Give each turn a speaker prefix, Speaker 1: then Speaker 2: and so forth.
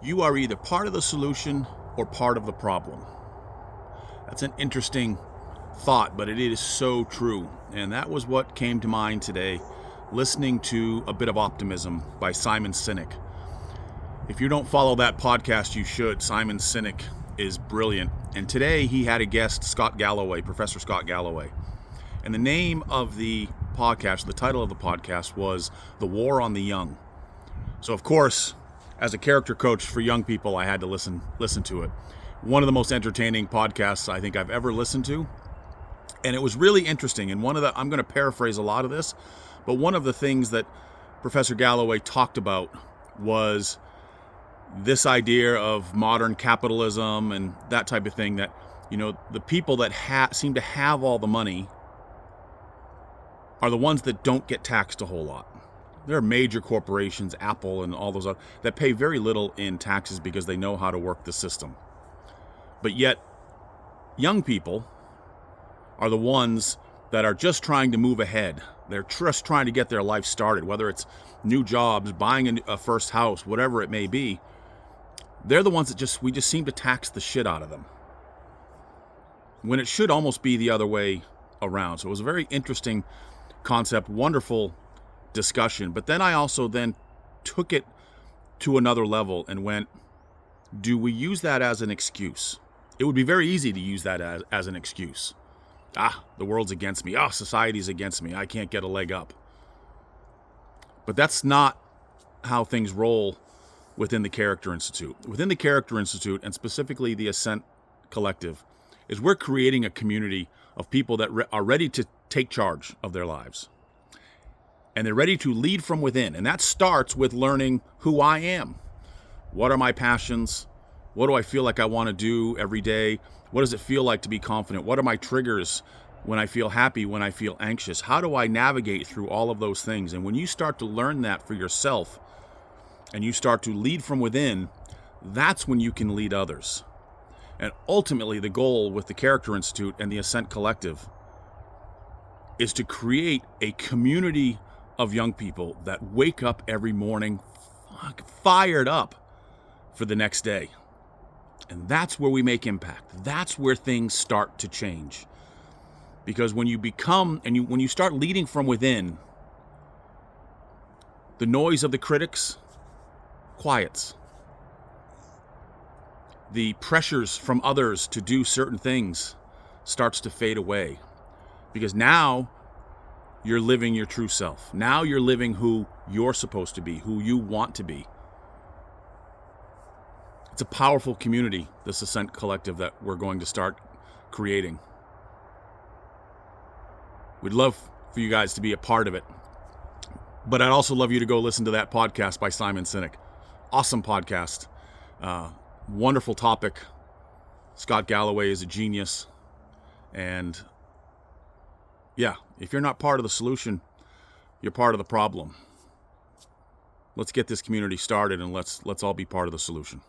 Speaker 1: You are either part of the solution or part of the problem. That's an interesting thought, but it is so true. And that was what came to mind today, listening to A Bit of Optimism by Simon Sinek. If you don't follow that podcast, you should. Simon Sinek is brilliant. And today he had a guest, Professor Scott Galloway. And the name of the podcast, the title of the podcast was The War on the Young. So of course, as a character coach for young people, I had to listen to it. One of the most entertaining podcasts I think I've ever listened to. And it was really interesting. And I'm going to paraphrase a lot of this, but one of the things that Professor Galloway talked about was this idea of modern capitalism and that type of thing, that, the people that seem to have all the money are the ones that don't get taxed a whole lot. There are major corporations, Apple and all those other, that pay very little in taxes because they know how to work the system. But yet, young people are the ones that are just trying to move ahead. They're just trying to get their life started, whether it's new jobs, buying a first house, whatever it may be. They're the ones that we just seem to tax the shit out of them, when it should almost be the other way around. So it was a very interesting concept, wonderful discussion. But then I also took it to another level and went, do we use that as an excuse? It would be very easy to use that as an excuse. The world's against me. Society's against me. I can't get a leg up. But that's not how things roll within the Character Institute. Within the Character Institute, and specifically the Ascent Collective, is we're creating a community of people that are ready to take charge of their lives. And they're ready to lead from within. And that starts with learning who I am. What are my passions? What do I feel like I want to do every day? What does it feel like to be confident? What are my triggers when I feel happy, when I feel anxious? How do I navigate through all of those things? And when you start to learn that for yourself and you start to lead from within, that's when you can lead others. And ultimately, the goal with the Character Institute and the Ascent Collective is to create a community of young people that wake up every morning fired up for the next day. And that's where we make impact. That's where things start to change. Because when you when you start leading from within, the noise of the critics quiets. The pressures from others to do certain things starts to fade away. Because now you're living your true self. Now you're living who you're supposed to be, who you want to be. It's a powerful community, this Ascent Collective, that we're going to start creating. We'd love for you guys to be a part of it. But I'd also love you to go listen to that podcast by Simon Sinek. Awesome podcast. Wonderful topic. Scott Galloway is a genius. And yeah, if you're not part of the solution, you're part of the problem. Let's get this community started, and let's all be part of the solution.